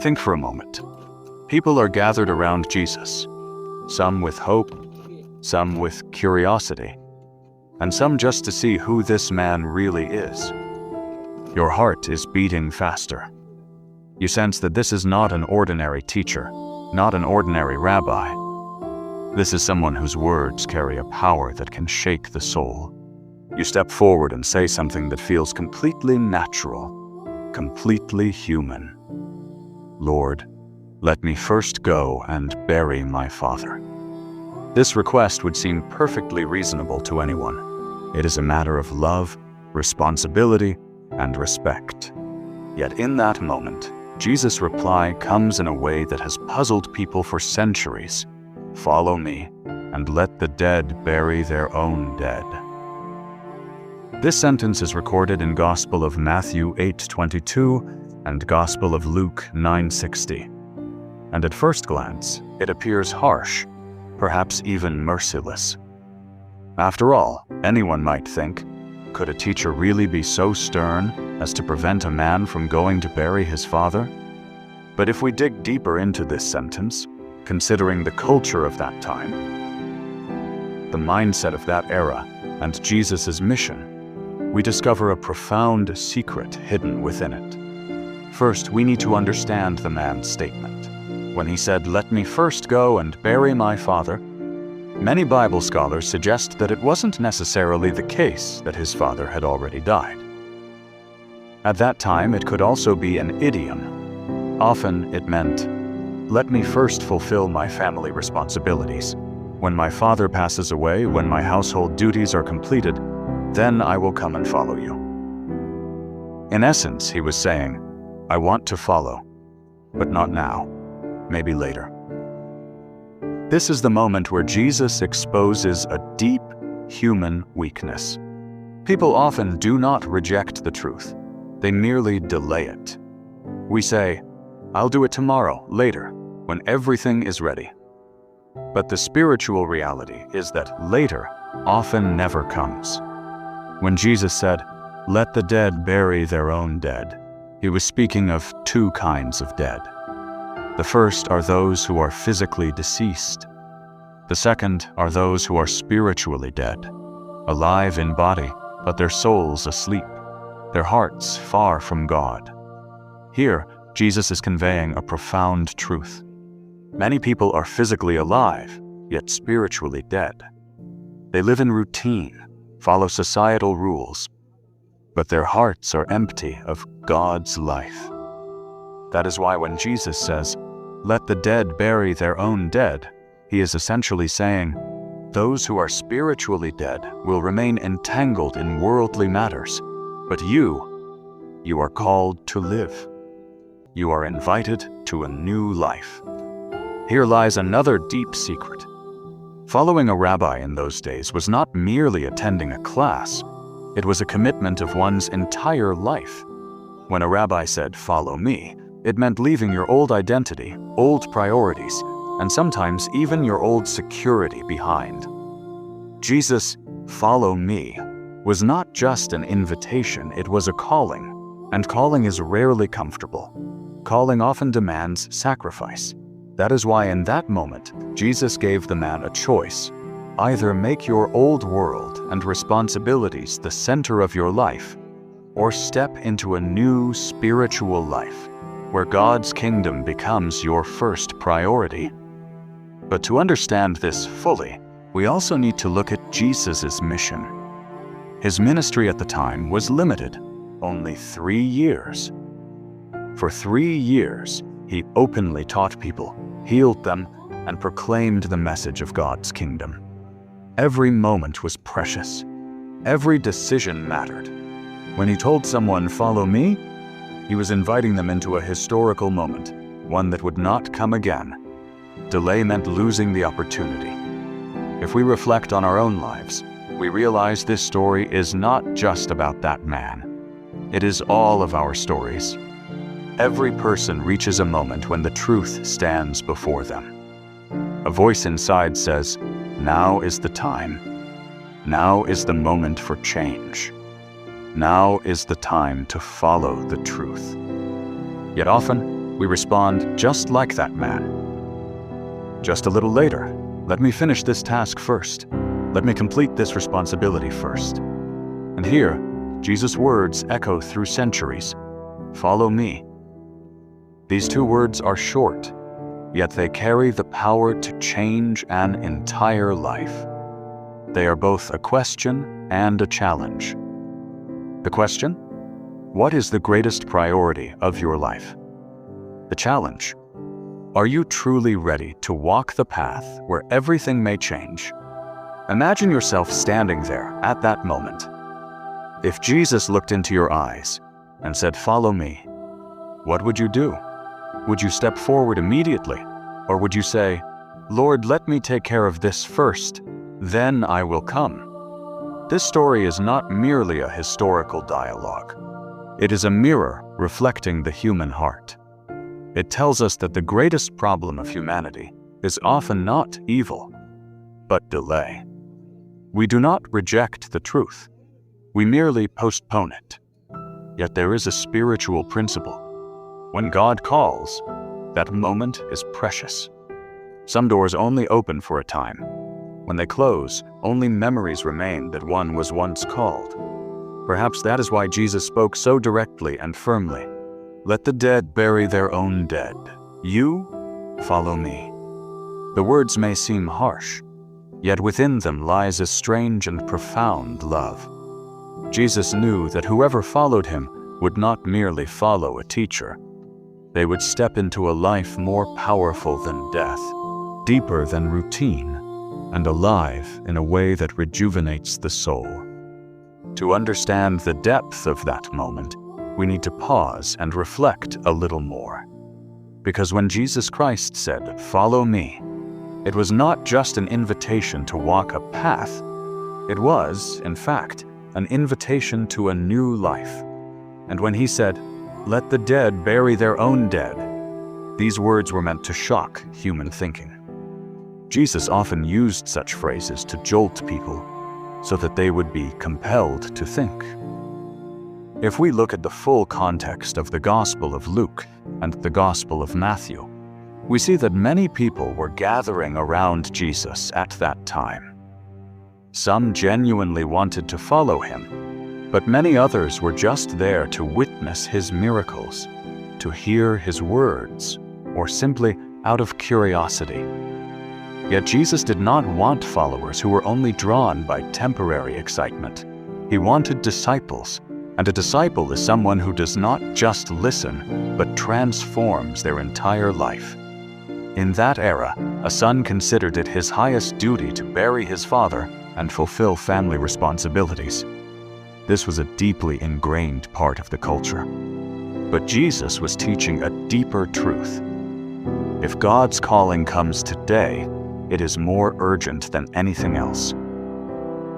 Think for a moment. People are gathered around Jesus, some with hope, some with curiosity, and some just to see who this man really is. Your heart is beating faster. You sense that this is not an ordinary teacher, not an ordinary rabbi. This is someone whose words carry a power that can shake the soul. You step forward and say something that feels completely natural, completely human. Lord, let me first go and bury my father. This request would seem perfectly reasonable to anyone. It is a matter of love, responsibility, and respect. Yet in that moment, Jesus' reply comes in a way that has puzzled people for centuries. Follow me, and let the dead bury their own dead. This sentence is recorded in Gospel of Matthew 8:22 and Gospel of Luke 9:60. And at first glance, it appears harsh, perhaps even merciless. After all, anyone might think, could a teacher really be so stern as to prevent a man from going to bury his father? But if we dig deeper into this sentence, considering the culture of that time, the mindset of that era, and Jesus' mission, we discover a profound secret hidden within it. First, we need to understand the man's statement. When he said, "Let me first go and bury my father," many Bible scholars suggest that it wasn't necessarily the case that his father had already died. At that time, it could also be an idiom. Often it meant, "Let me first fulfill my family responsibilities. When my father passes away, when my household duties are completed, then I will come and follow you." In essence, he was saying, I want to follow, but not now, maybe later. This is the moment where Jesus exposes a deep human weakness. People often do not reject the truth. They merely delay it. We say, "I'll do it tomorrow, later, when everything is ready." But the spiritual reality is that later often never comes. When Jesus said, "Let the dead bury their own dead," he was speaking of two kinds of dead. The first are those who are physically deceased. The second are those who are spiritually dead, alive in body, but their souls asleep, their hearts far from God. Here, Jesus is conveying a profound truth. Many people are physically alive, yet spiritually dead. They live in routine, follow societal rules, but their hearts are empty of God's life. That is why when Jesus says, "Let the dead bury their own dead," he is essentially saying, those who are spiritually dead will remain entangled in worldly matters, but you are called to live. You are invited to a new life. Here lies another deep secret. Following a rabbi in those days was not merely attending a class. It was a commitment of one's entire life. When a rabbi said, "Follow me," it meant leaving your old identity, old priorities, and sometimes even your old security behind. Jesus' "Follow me" was not just an invitation, it was a calling. And calling is rarely comfortable. Calling often demands sacrifice. That is why in that moment, Jesus gave the man a choice. Either make your old world and responsibilities the center of your life, or step into a new spiritual life, where God's kingdom becomes your first priority. But to understand this fully, we also need to look at Jesus' mission. His ministry at the time was limited, only 3 years. For 3 years, he openly taught people, healed them, and proclaimed the message of God's kingdom. Every moment was precious. Every decision mattered. When he told someone, "Follow me," he was inviting them into a historical moment, one that would not come again. Delay meant losing the opportunity. If we reflect on our own lives, we realize this story is not just about that man. It is all of our stories. Every person reaches a moment when the truth stands before them. A voice inside says, "Now is the time. Now is the moment for change. Now is the time to follow the truth." Yet often, we respond just like that man. Just a little later, let me finish this task first. Let me complete this responsibility first. And here, Jesus' words echo through centuries. Follow me. These two words are short, yet they carry the power to change an entire life. They are both a question and a challenge. The question: what is the greatest priority of your life? The challenge: are you truly ready to walk the path where everything may change? Imagine yourself standing there at that moment. If Jesus looked into your eyes and said, "Follow me," what would you do? Would you step forward immediately? Or would you say, "Lord, let me take care of this first, then I will come"? This story is not merely a historical dialogue. It is a mirror reflecting the human heart. It tells us that the greatest problem of humanity is often not evil, but delay. We do not reject the truth. We merely postpone it. Yet there is a spiritual principle. When God calls, that moment is precious. Some doors only open for a time. When they close, only memories remain that one was once called. Perhaps that is why Jesus spoke so directly and firmly. Let the dead bury their own dead. You follow me. The words may seem harsh, yet within them lies a strange and profound love. Jesus knew that whoever followed him would not merely follow a teacher. They would step into a life more powerful than death, deeper than routine, and alive in a way that rejuvenates the soul. To understand the depth of that moment, we need to pause and reflect a little more. Because when Jesus Christ said, "Follow me," it was not just an invitation to walk a path. It was, in fact, an invitation to a new life. And when he said, "Let the dead bury their own dead," these words were meant to shock human thinking. Jesus often used such phrases to jolt people so that they would be compelled to think. If we look at the full context of the Gospel of Luke and the Gospel of Matthew, we see that many people were gathering around Jesus at that time. Some genuinely wanted to follow him, but many others were just there to witness his miracles, to hear his words, or simply out of curiosity. Yet Jesus did not want followers who were only drawn by temporary excitement. He wanted disciples, and a disciple is someone who does not just listen, but transforms their entire life. In that era, a son considered it his highest duty to bury his father and fulfill family responsibilities. This was a deeply ingrained part of the culture. But Jesus was teaching a deeper truth. If God's calling comes today, it is more urgent than anything else.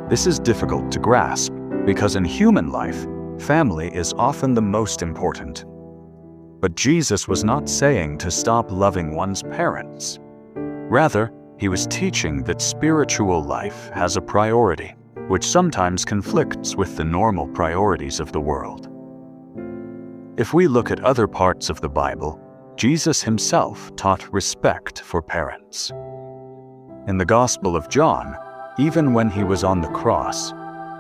This is difficult to grasp because in human life, family is often the most important. But Jesus was not saying to stop loving one's parents. Rather, he was teaching that spiritual life has a priority, which sometimes conflicts with the normal priorities of the world. If we look at other parts of the Bible, Jesus himself taught respect for parents. In the Gospel of John, even when he was on the cross,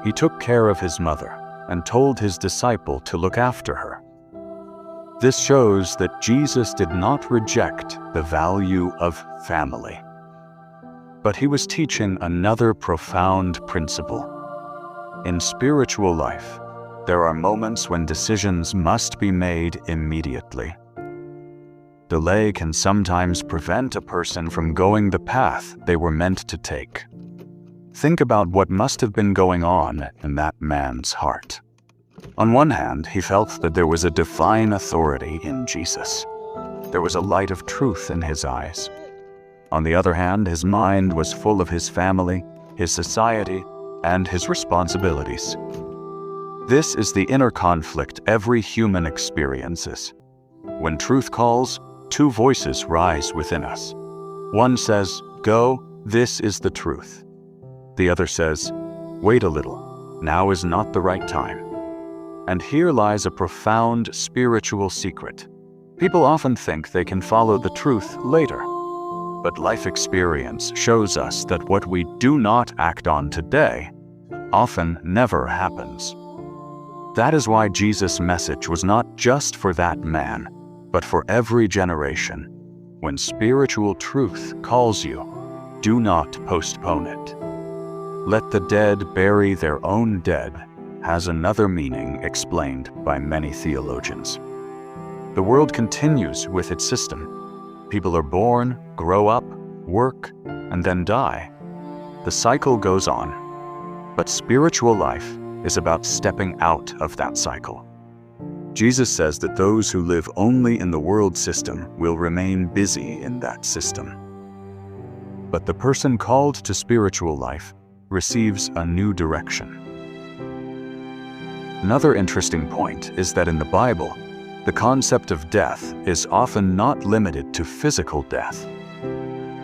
he took care of his mother and told his disciple to look after her. This shows that Jesus did not reject the value of family. But he was teaching another profound principle. In spiritual life, there are moments when decisions must be made immediately. Delay can sometimes prevent a person from going the path they were meant to take. Think about what must have been going on in that man's heart. On one hand, he felt that there was a divine authority in Jesus. There was a light of truth in his eyes. On the other hand, his mind was full of his family, his society, and his responsibilities. This is the inner conflict every human experiences. When truth calls, two voices rise within us. One says, "Go, this is the truth." The other says, "Wait a little, now is not the right time." And here lies a profound spiritual secret. People often think they can follow the truth later, but life experience shows us that what we do not act on today often never happens. That is why Jesus' message was not just for that man, but for every generation. When spiritual truth calls you, do not postpone it. Let the dead bury their own dead has another meaning explained by many theologians. The world continues with its system. People are born, grow up, work, and then die. The cycle goes on. But spiritual life is about stepping out of that cycle. Jesus says that those who live only in the world system will remain busy in that system. But the person called to spiritual life receives a new direction. Another interesting point is that in the Bible, the concept of death is often not limited to physical death.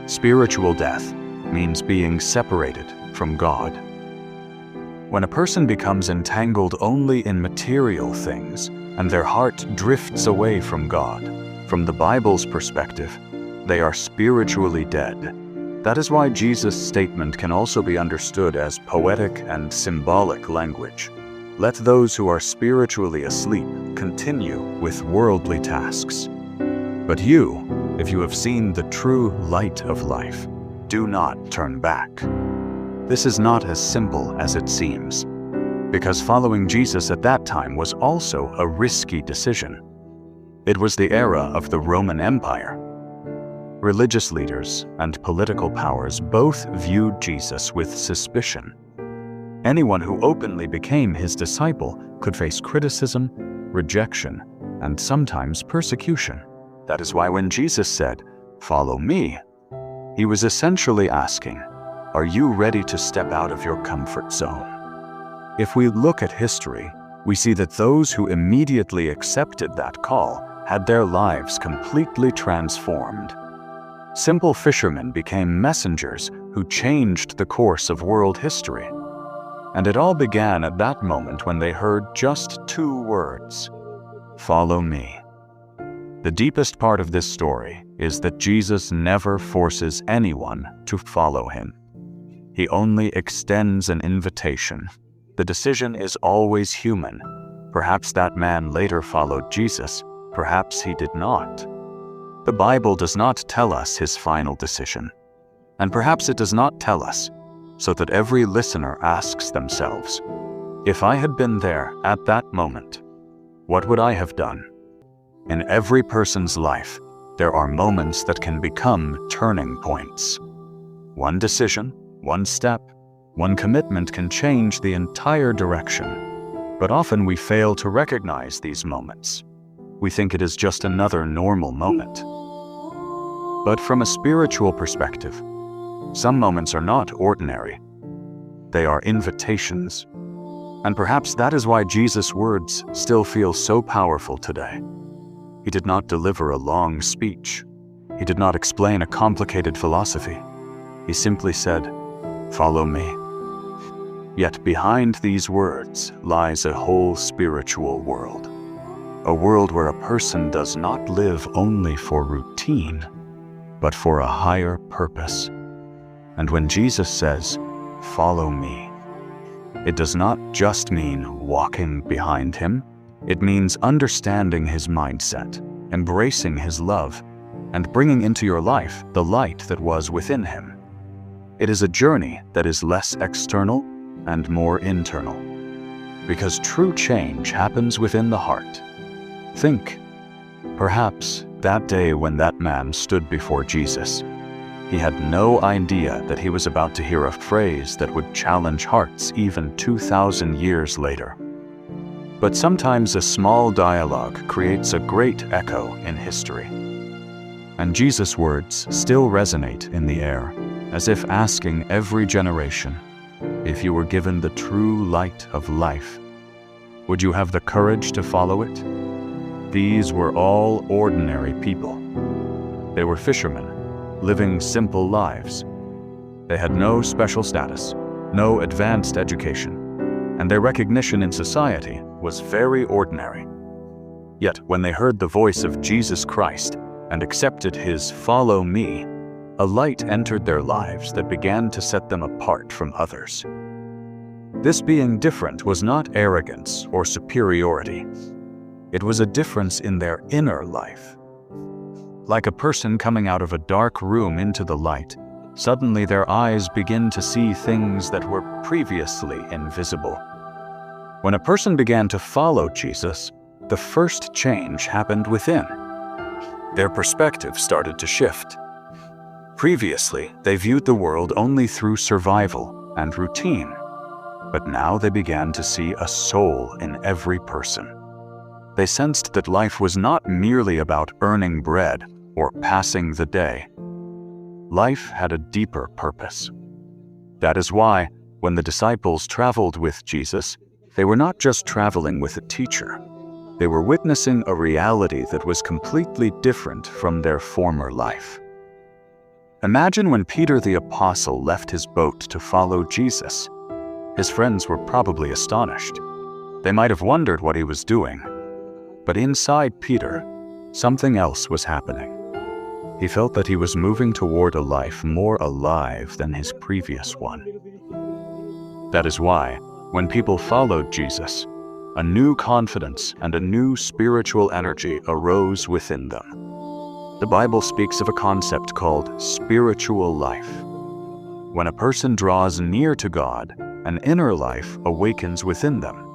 Spiritual death means being separated from God. When a person becomes entangled only in material things and their heart drifts away from God, from the Bible's perspective, they are spiritually dead. That is why Jesus' statement can also be understood as poetic and symbolic language. Let those who are spiritually asleep continue with worldly tasks. But you, if you have seen the true light of life, do not turn back. This is not as simple as it seems, because following Jesus at that time was also a risky decision. It was the era of the Roman Empire. Religious leaders and political powers both viewed Jesus with suspicion. Anyone who openly became his disciple could face criticism, rejection, and sometimes persecution. That is why when Jesus said, "Follow me," he was essentially asking, are you ready to step out of your comfort zone? If we look at history, we see that those who immediately accepted that call had their lives completely transformed. Simple fishermen became messengers who changed the course of world history. And it all began at that moment when they heard just 2 words, "Follow me." The deepest part of this story is that Jesus never forces anyone to follow him. He only extends an invitation. The decision is always human. Perhaps that man later followed Jesus, perhaps he did not. The Bible does not tell us his final decision, and perhaps it does not tell us, so that every listener asks themselves, if I had been there at that moment, what would I have done? In every person's life, there are moments that can become turning points. One decision, one step, one commitment can change the entire direction. But often we fail to recognize these moments. We think it is just another normal moment. But from a spiritual perspective, some moments are not ordinary. They are invitations. And perhaps that is why Jesus' words still feel so powerful today. He did not deliver a long speech. He did not explain a complicated philosophy. He simply said, "Follow me." Yet behind these words lies a whole spiritual world. A world where a person does not live only for routine, but for a higher purpose. And when Jesus says, "Follow me," it does not just mean walking behind him. It means understanding his mindset, embracing his love, and bringing into your life the light that was within him. It is a journey that is less external and more internal, because true change happens within the heart. Think, perhaps that day when that man stood before Jesus, he had no idea that he was about to hear a phrase that would challenge hearts even 2,000 years later. But sometimes a small dialogue creates a great echo in history. And Jesus' words still resonate in the air, as if asking every generation, if you were given the true light of life, would you have the courage to follow it? These were all ordinary people. They were fishermen, living simple lives. They had no special status, no advanced education, and their recognition in society was very ordinary. Yet when they heard the voice of Jesus Christ and accepted his "Follow me," a light entered their lives that began to set them apart from others. This being different was not arrogance or superiority. It was a difference in their inner life. Like a person coming out of a dark room into the light, suddenly their eyes begin to see things that were previously invisible. When a person began to follow Jesus, the first change happened within. Their perspective started to shift. Previously, they viewed the world only through survival and routine, but now they began to see a soul in every person. They sensed that life was not merely about earning bread or passing the day. Life had a deeper purpose. That is why, when the disciples traveled with Jesus, they were not just traveling with a teacher. They were witnessing a reality that was completely different from their former life. Imagine when Peter the Apostle left his boat to follow Jesus. His friends were probably astonished. They might have wondered what he was doing. But inside Peter, something else was happening. He felt that he was moving toward a life more alive than his previous one. That is why, when people followed Jesus, a new confidence and a new spiritual energy arose within them. The Bible speaks of a concept called spiritual life. When a person draws near to God, an inner life awakens within them.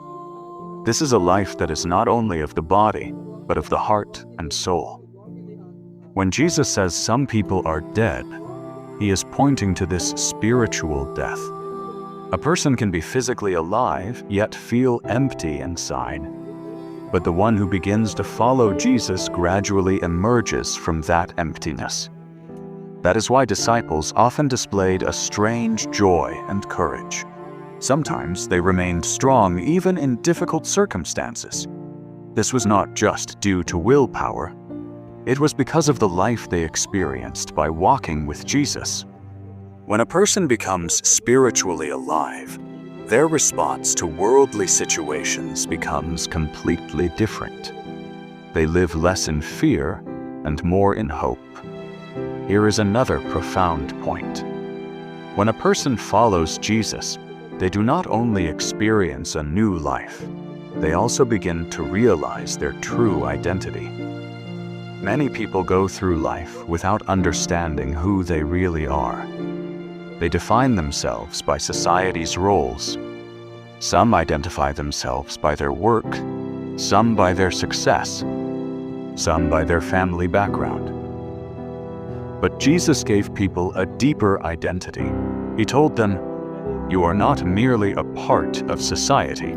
This is a life that is not only of the body, but of the heart and soul. When Jesus says some people are dead, he is pointing to this spiritual death. A person can be physically alive, yet feel empty inside. But the one who begins to follow Jesus gradually emerges from that emptiness. That is why disciples often displayed a strange joy and courage. Sometimes they remained strong even in difficult circumstances. This was not just due to willpower. It was because of the life they experienced by walking with Jesus. When a person becomes spiritually alive, their response to worldly situations becomes completely different. They live less in fear and more in hope. Here is another profound point. When a person follows Jesus, they do not only experience a new life, they also begin to realize their true identity. Many people go through life without understanding who they really are. They define themselves by society's roles. Some identify themselves by their work, some by their success, some by their family background. But Jesus gave people a deeper identity. He told them, "You are not merely a part of society.